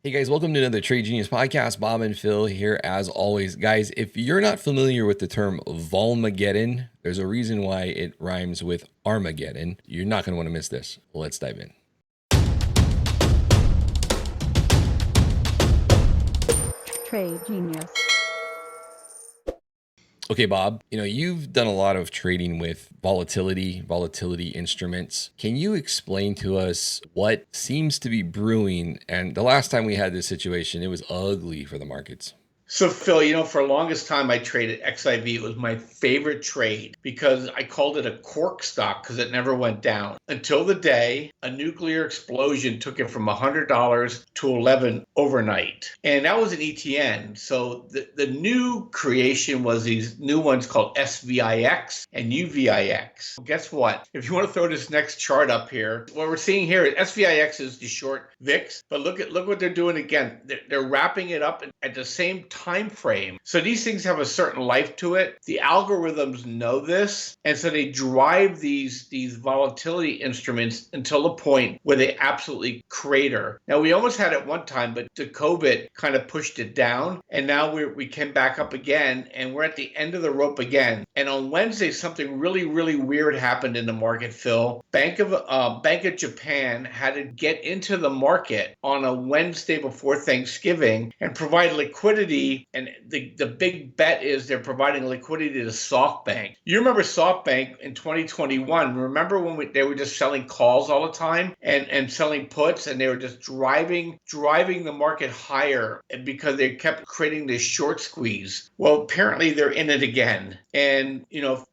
Hey guys, welcome to another Trade Genius podcast. Bob and Phil here as always. Guys, if you're not familiar with the term volmageddon, there's a reason why it rhymes with Armageddon. You're not going to want to miss this. Let's dive in. Trade Genius. Okay, Bob, you've done a lot of trading with volatility instruments. Can you explain to us what seems to be brewing? And the last time we had this situation, it was ugly for the markets. So Phil, for the longest time I traded XIV. It was my favorite trade because I called it a cork stock because it never went down until the day a nuclear explosion took it from $100 to $11 overnight. And that was an ETN. So the new creation was these new ones called SVIX and UVIX. Well, guess what? If you want to throw this next chart up here, what we're seeing here is SVIX is the short VIX, but look what they're doing again. They're wrapping it up at the same time frame. So these things have a certain life to it. The algorithms know this, and so they drive these volatility instruments until the point where they absolutely crater. Now we almost had it one time, but the COVID kind of pushed it down, and now we came back up again, and we're at the end of the rope again. And on Wednesday, something really, really weird happened in the market, Phil. Bank of Japan had to get into the market on a Wednesday before Thanksgiving and provide liquidity. And the big bet is they're providing liquidity to SoftBank. You remember SoftBank in 2021? Remember when they were just selling calls all the time and selling puts, and they were just driving the market higher because they kept creating this short squeeze. Well, apparently they're in it again. And,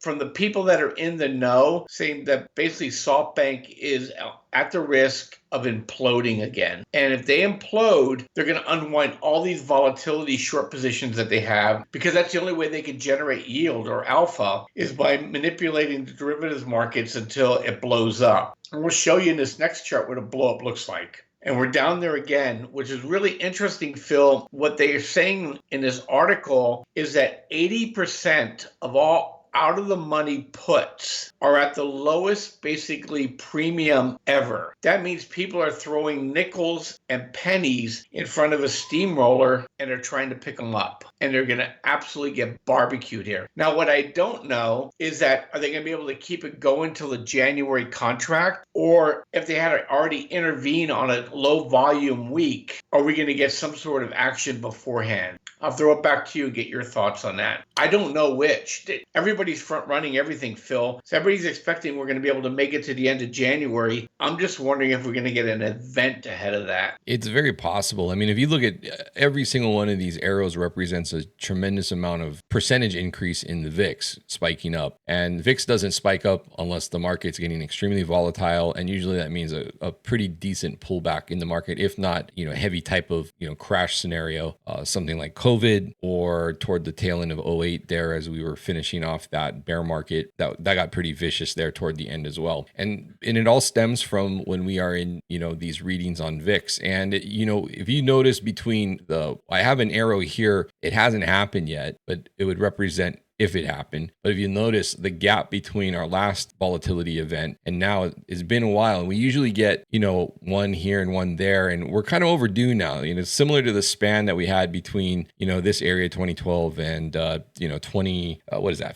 from the people that are in the know, saying that basically SoftBank is at the risk of imploding again. And if they implode, they're going to unwind all these volatility short positions that they have, because that's the only way they can generate yield or alpha is by manipulating the derivatives markets until it blows up. And we'll show you in this next chart what a blow up looks like. And we're down there again, which is really interesting, Phil. What they are saying in this article is that 80% of all out of the money puts are at the lowest basically premium ever. That means people are throwing nickels and pennies in front of a steamroller and they're trying to pick them up, and they're going to absolutely get barbecued here. Now, what I don't know is that are they going to be able to keep it going till the January contract, or if they had to already intervene on a low volume week, are we going to get some sort of action beforehand? I'll throw it back to you and get your thoughts on that. I don't know which. Everybody's front running everything, Phil. So everybody's expecting we're going to be able to make it to the end of January. I'm just wondering if we're going to get an event ahead of that. It's very possible. I mean, if you look at every single one of these arrows represents a tremendous amount of percentage increase in the VIX spiking up. And VIX doesn't spike up unless the market's getting extremely volatile. And usually that means a pretty decent pullback in the market, if not, heavy type of, crash scenario, something like COVID, or toward the tail end of '08 there as we were finishing off that bear market. That got pretty vicious there toward the end as well. And it all stems from when we are in, these readings on VIX. And, if you notice I have an arrow here, it hasn't happened yet, but it would represent if it happened. But if you notice the gap between our last volatility event and now, it's been a while, and we usually get, one here and one there, and we're kind of overdue now. It's similar to the span that we had between, this area 2012 and,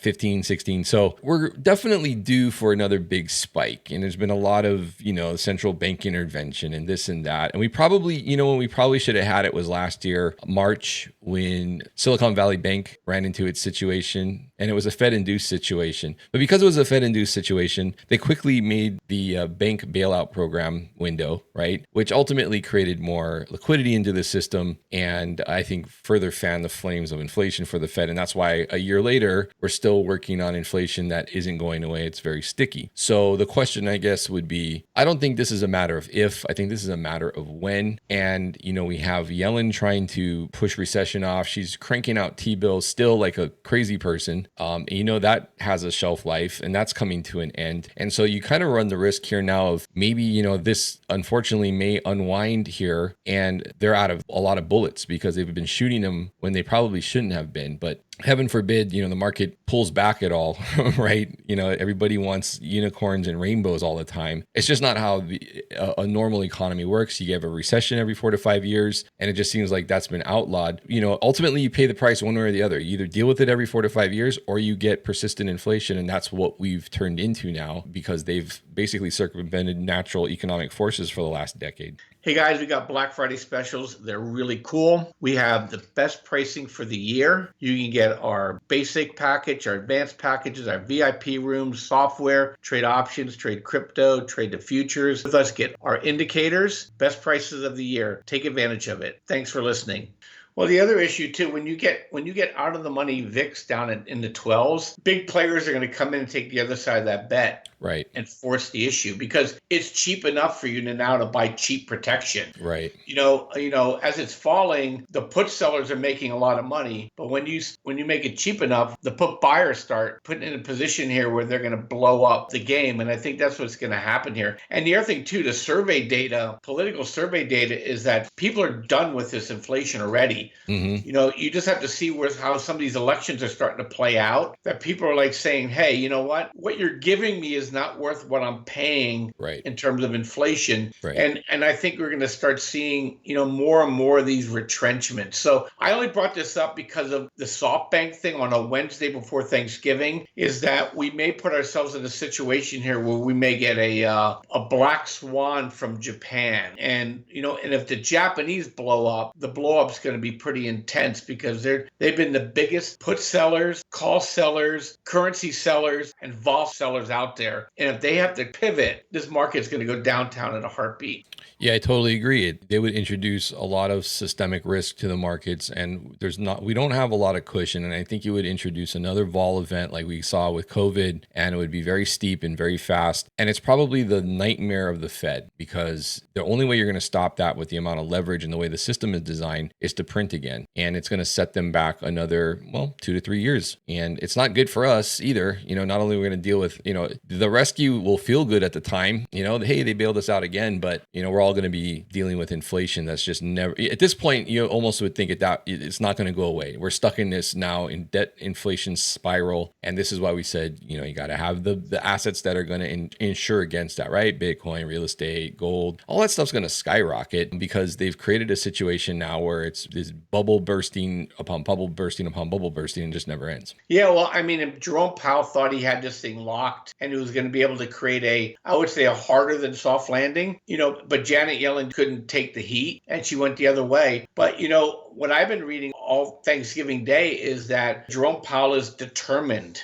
15, 16. So we're definitely due for another big spike. And there's been a lot of, central bank intervention and this and that. And we probably, when we probably should have had it was last year, March, when Silicon Valley Bank ran into its situation. And it was a Fed-induced situation. But because it was a Fed-induced situation, they quickly made the bank bailout program window, right? Which ultimately created more liquidity into the system, and I think further fanned the flames of inflation for the Fed. And that's why a year later, we're still working on inflation that isn't going away. It's very sticky. So the question, I guess, would be, I don't think this is a matter of if, I think this is a matter of when. And, we have Yellen trying to push recession off. She's cranking out T-bills still like a crazy person. That has a shelf life, and that's coming to an end. And so you kind of run the risk here now of maybe, this unfortunately may unwind here, and they're out of a lot of bullets because they've been shooting them when they probably shouldn't have been. But heaven forbid, the market pulls back at all, right? Everybody wants unicorns and rainbows all the time. It's just not how a normal economy works. You have a recession every 4 to 5 years, and it just seems like that's been outlawed. Ultimately, you pay the price one way or the other. You either deal with it every 4 to 5 years, or you get persistent inflation, and that's what we've turned into now because they've basically circumvented natural economic forces for the last decade. Hey guys, we got Black Friday specials. They're really cool. We have the best pricing for the year. You can get our basic package, our advanced packages, our VIP rooms, software, trade options, trade crypto, trade the futures. With us, get our indicators, best prices of the year. Take advantage of it. Thanks for listening. Well, the other issue too, when you get out of the money VIX down in the 12s, big players are going to come in and take the other side of that bet. Right. And force the issue because it's cheap enough for you now to buy cheap protection. Right. As it's falling, the put sellers are making a lot of money, but when you make it cheap enough, the put buyers start putting in a position here where they're going to blow up the game, and I think that's what's going to happen here. And the other thing too, the survey data, political survey data, is that people are done with this inflation already. Mm-hmm. You just have to see how some of these elections are starting to play out. That people are like saying, "Hey, you know what? What you're giving me is not worth what I'm paying in terms of inflation." Right. And I think we're going to start seeing, more and more of these retrenchments. So I only brought this up because of the SoftBank thing on a Wednesday before Thanksgiving, is that we may put ourselves in a situation here where we may get a black swan from Japan. And, and if the Japanese blow up, the blow up's going to be pretty intense because they've been the biggest put sellers, call sellers, currency sellers, and vol sellers out there. And if they have to pivot, this market's going to go downtown in a heartbeat. Yeah, I totally agree. They would introduce a lot of systemic risk to the markets, and we don't have a lot of cushion. And I think you would introduce another vol event like we saw with COVID, and it would be very steep and very fast. And it's probably the nightmare of the Fed because the only way you're going to stop that with the amount of leverage and the way the system is designed is to print again. And it's going to set them back another, 2 to 3 years. And it's not good for us either. Not only are we going to deal with, the rescue will feel good at the time, hey, they bailed us out again, but, we're all going to be dealing with inflation that's just never, at this point, you almost would think it's not going to go away. We're stuck in this now in debt inflation spiral. And this is why we said, you got to have the assets that are going to insure against that, right? Bitcoin, real estate, gold, all that stuff's going to skyrocket because they've created a situation now where it's this bubble bursting upon bubble bursting upon bubble bursting and just never ends. Yeah, well, if Jerome Powell thought he had this thing locked and he was going to be able to create I would say a harder than soft landing, but Janet Yellen couldn't take the heat and she went the other way. But, what I've been reading all Thanksgiving Day is that Jerome Powell is determined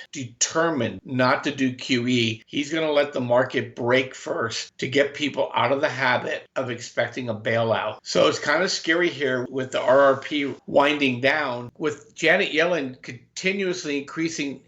not to do QE. He's going to let the market break first to get people out of the habit of expecting a bailout. So it's kind of scary here with the RRP winding down, with Janet Yellen continuously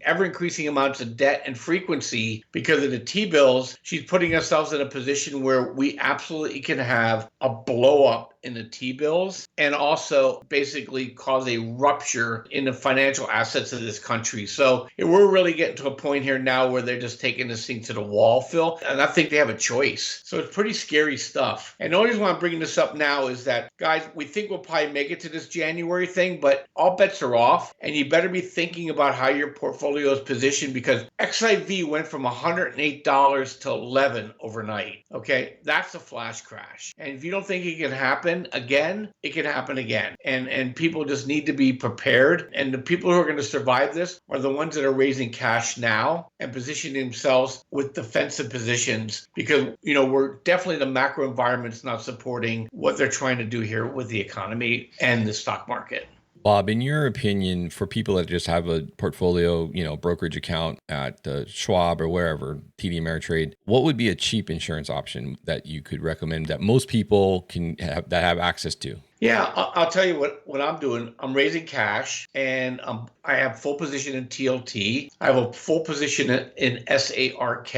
ever increasing amounts of debt and frequency because of the T-bills. She's putting ourselves in a position where we absolutely can have a blow up in the T-bills and also basically cause a rupture in the financial assets of this country. So we're really getting to a point here now where they're just taking this thing to the wall, Phil, and I think they have a choice. So it's pretty scary stuff. And the only reason why I'm bringing this up now is that, guys, we think we'll probably make it to this January thing, but all bets are off, and you better be thinking about how your portfolio is positioned because XIV went from $108 to $11 overnight. Okay, that's a flash crash. And if you don't think it can happen again, it can happen again. And people just need to be prepared. And the people who are going to survive this are the ones that are raising cash now and positioning themselves with defensive positions because, we're definitely the macro environment's not supporting what they're trying to do here with the economy and the stock market. Bob, in your opinion, for people that just have a portfolio, brokerage account at Schwab or wherever, TD Ameritrade, what would be a cheap insurance option that you could recommend that most people can have access to? Yeah, I'll tell you what I'm doing. I'm raising cash, and I have full position in TLT. I have a full position in SARK,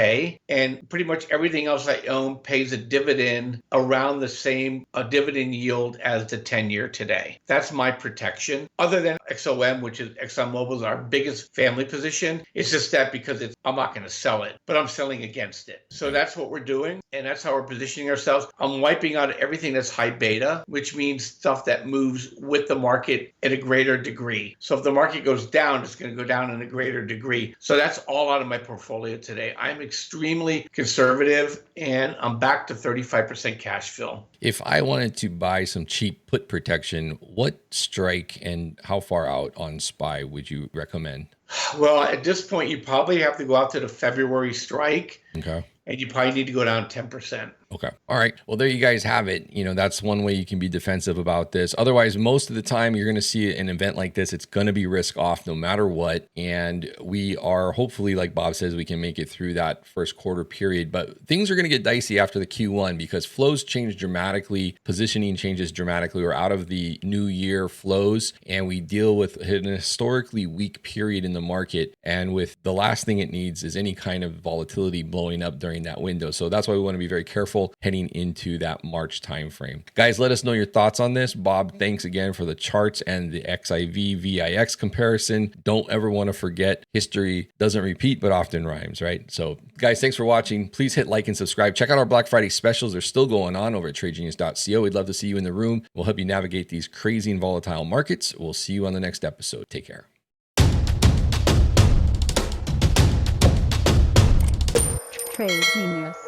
and pretty much everything else I own pays a dividend around the same dividend yield as the 10-year today. That's my protection. Other than XOM, which is ExxonMobil, is our biggest family position. It's just that because I'm not going to sell it, but I'm selling against it. So that's what we're doing, and that's how we're positioning ourselves. I'm wiping out everything that's high beta, which means stuff that moves with the market at a greater degree. So if the market goes down, it's going to go down in a greater degree. So that's all out of my portfolio today. I'm extremely conservative, and I'm back to 35% cash fill. If I wanted to buy some cheap put protection, what strike and how far out on SPY would you recommend? Well, at this point, you probably have to go out to the February strike. Okay. And you probably need to go down 10%. Okay. All right. Well, there you guys have it. That's one way you can be defensive about this. Otherwise, most of the time you're going to see an event like this, it's going to be risk off no matter what. And we are hopefully, like Bob says, we can make it through that first quarter period. But things are going to get dicey after the Q1 because flows change dramatically. Positioning changes dramatically. We're out of the new year flows and we deal with an historically weak period in the market. And with the last thing it needs is any kind of volatility blowing up during that window. So that's why we want to be very careful heading into that March timeframe. Guys, let us know your thoughts on this. Bob, thanks again for the charts and the XIV VIX comparison. Don't ever want to forget history doesn't repeat, but often rhymes, right? So guys, thanks for watching. Please hit like and subscribe. Check out our Black Friday specials. They're still going on over at tradegenius.co. We'd love to see you in the room. We'll help you navigate these crazy and volatile markets. We'll see you on the next episode. Take care. Trade Genius.